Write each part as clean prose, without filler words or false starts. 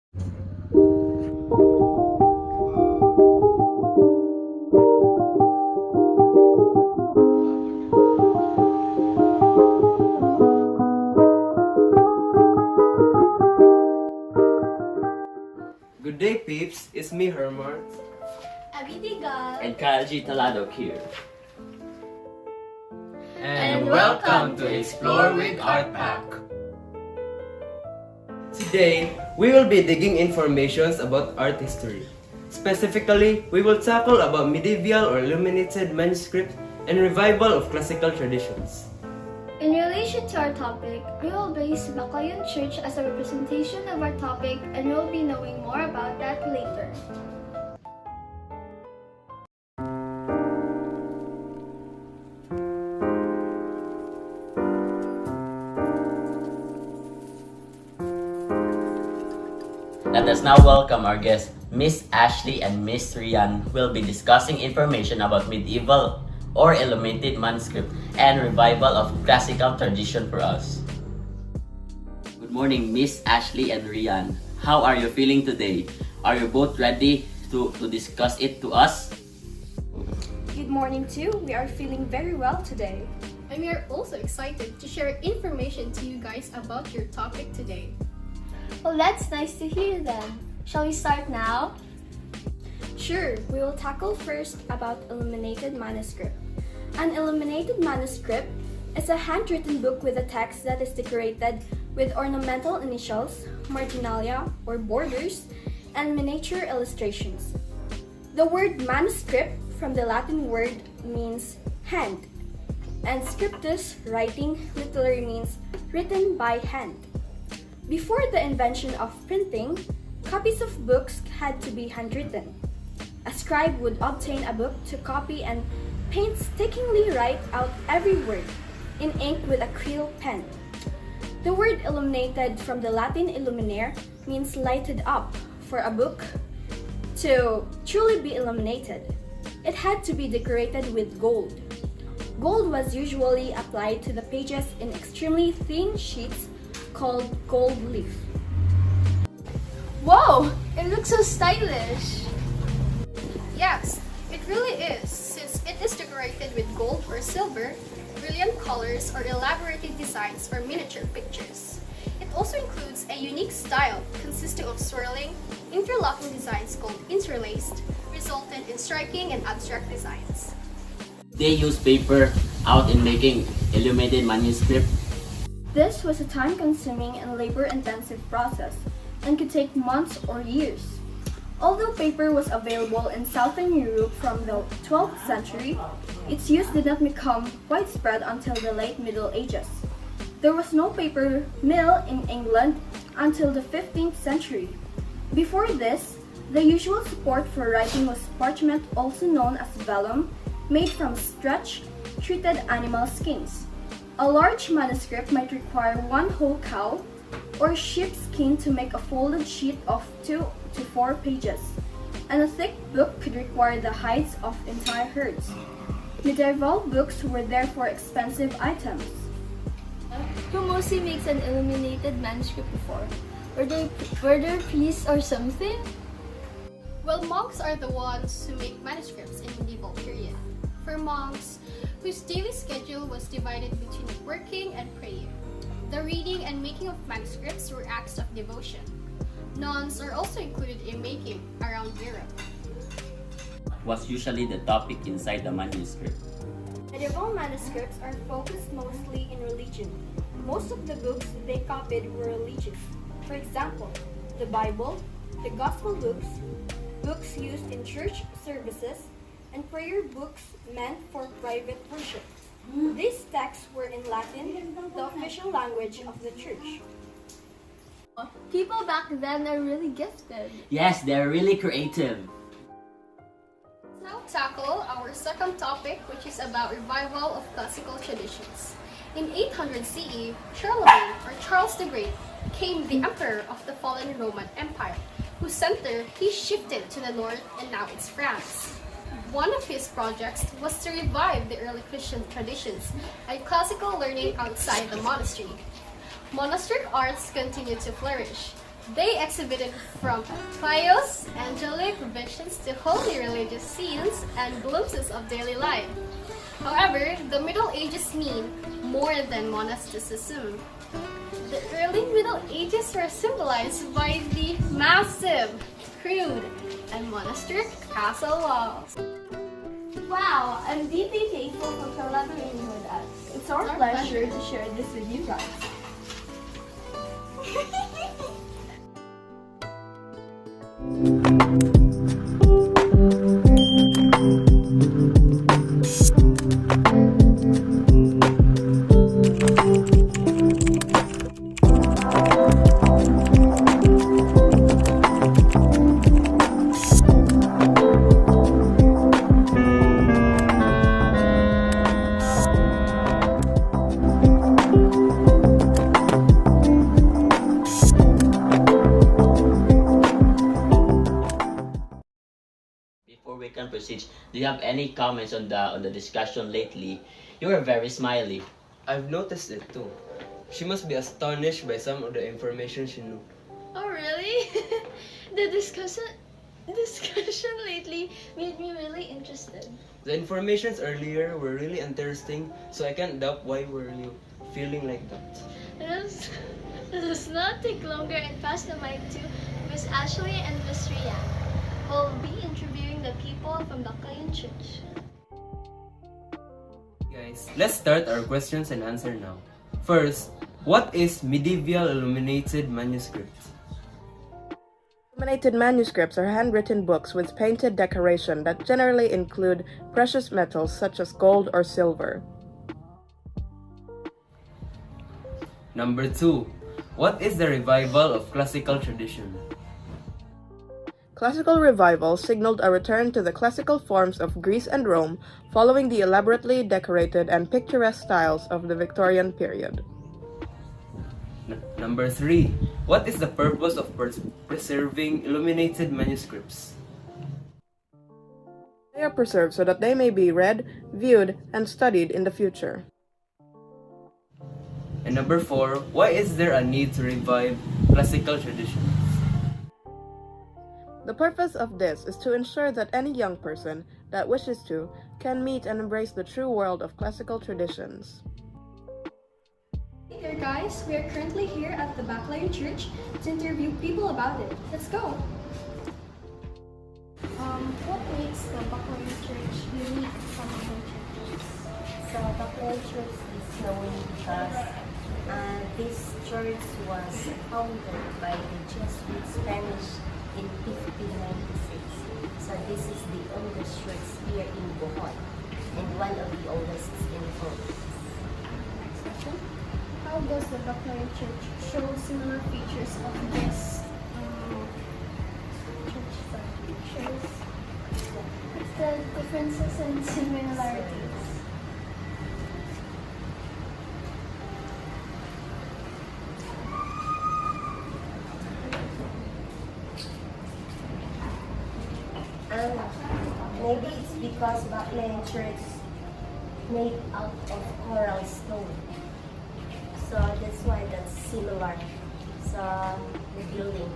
Good day, peeps. It's me, Hermar. Abidigal. And Kyle G. Taladok here. And welcome to Explore with Art Pack. Today, we will be digging informations about art history. Specifically, we will tackle about medieval or illuminated manuscripts and revival of classical traditions. In relation to our topic, we will base Baclayon Church as a representation of our topic and we'll be knowing more about that later. Let us now welcome our guests, Miss Ashley and Miss Rian, who will be discussing information about medieval or illuminated manuscript and revival of classical tradition for us. Good morning, Miss Ashley and Rian. How are you feeling today? Are you both ready to discuss it to us? Good morning too. We are feeling very well today. And we are also excited to share information to you guys about your topic today. Well, that's nice to hear then. Shall we start now? Sure, we will tackle first about illuminated manuscript. An illuminated manuscript is a handwritten book with a text that is decorated with ornamental initials, marginalia or borders, and miniature illustrations. The word manuscript from the Latin word means hand, and scriptus, writing, literally means written by hand. Before the invention of printing, copies of books had to be handwritten. A scribe would obtain a book to copy and painstakingly write out every word in ink with a quill pen. The word illuminated from the Latin illuminare means lighted up. For a book to truly be illuminated, it had to be decorated with gold. Gold was usually applied to the pages in extremely thin sheets called gold leaf. Whoa! It looks so stylish! Yes, it really is, since it is decorated with gold or silver, brilliant colors, or elaborated designs for miniature pictures. It also includes a unique style consisting of swirling, interlocking designs called interlaced, resulted in striking and abstract designs. They use paper out in making illuminated manuscript. This was a time-consuming and labor-intensive process and could take months or years. Although paper was available in Southern Europe from the 12th century, its use did not become widespread until the late Middle Ages. There was no paper mill in England until the 15th century. Before this, the usual support for writing was parchment, also known as vellum, made from stretched, treated animal skins. A large manuscript might require one whole cow or sheep's skin to make a folded sheet of 2 to 4 pages, and a thick book could require the hides of entire herds. Medieval books were therefore expensive items. Who mostly makes an illuminated manuscript before? Were there priests or something? Well, monks are the ones who make manuscripts in medieval period. For monks, whose daily schedule was divided between working and praying, the reading and making of manuscripts were acts of devotion. Nuns are also included in making around Europe. Was usually the topic inside the manuscript. Medieval manuscripts are focused mostly in religion. Most of the books they copied were religious. For example, the Bible, the Gospel books, books used in church services, and prayer books meant for private worship. These texts were in Latin, the official language of the church. People back then are really gifted. Yes, they're really creative. Let's now tackle our second topic, which is about revival of classical traditions. In 800 CE, Charlemagne, or Charles the Great, became the emperor of the fallen Roman Empire, whose center he shifted to the north, and now it's France. One of his projects was to revive the early Christian traditions and classical learning outside the monastery. Monastic arts continued to flourish. They exhibited from pious, angelic visions to holy religious scenes and glimpses of daily life. However, the Middle Ages mean more than monasticism. The early Middle Ages were symbolized by the massive, crude, and monastic castle walls. Wow, I'm deeply thankful for collaborating with us. It's our pleasure to share this with you guys. Before we can proceed, do you have any comments on the discussion lately? You were very smiley. I've noticed it too. She must be astonished by some of the information she knew. Oh, really? The discussion lately made me really interested. The informations earlier were really interesting, so I can't doubt why were you feeling like that. It does not take longer and pass the mic to Miss Ashley and Miss Rian, who will be interviewing the people from Bakayan Church. Guys, let's start our questions and answer now. First, what is medieval illuminated manuscripts? Illuminated manuscripts are handwritten books with painted decoration that generally include precious metals such as gold or silver. Number 2, what is the revival of classical tradition? Classical revival signaled a return to the classical forms of Greece and Rome following the elaborately decorated and picturesque styles of the Victorian period. Number 3, what is the purpose of preserving illuminated manuscripts? They are preserved so that they may be read, viewed, and studied in the future. And number 4, why is there a need to revive classical traditions? The purpose of this is to ensure that any young person that wishes to can meet and embrace the true world of classical traditions. Hey there guys, we are currently here at the Bakayan Church to interview people about it. Let's go! What makes the Bakayan Church unique from other churches? So Bakayan Church is known because this church was founded by the Jesuit Spanish in 1596. So this is the oldest church here in Bohol and one of the oldest in the Philippines. Next question. How does the Bakayan Church show similar features of this church style? Shows the differences and similarities. Maybe it's because Bakayan Church made out of coral stone. So that's why that's similar sa the building.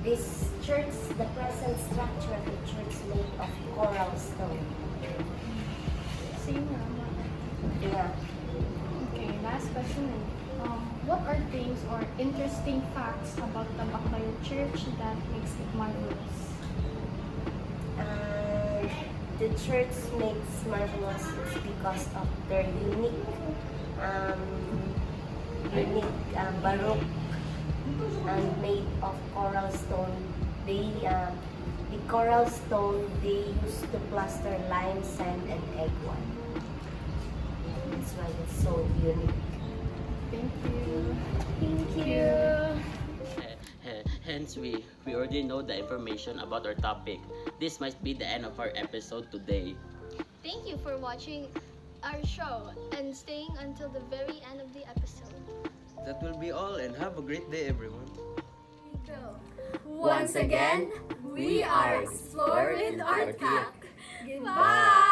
This church, the present structure of the church made of coral stone. Same naman. Yeah. Okay, last question. What are things or interesting facts about the Bakayan Church that makes it marvelous? The church makes marvelous because of their unique baroque and made of coral stone. The coral stone they used to plaster lime, sand, and egg white. That's why it's so unique. Thank you. Thank you. Hence, we already know the information about our topic. This might be the end of our episode today. Thank you for watching our show and staying until the very end of the episode. That will be all, and have a great day, everyone. Once again, we are Explore with Art Pack. Goodbye!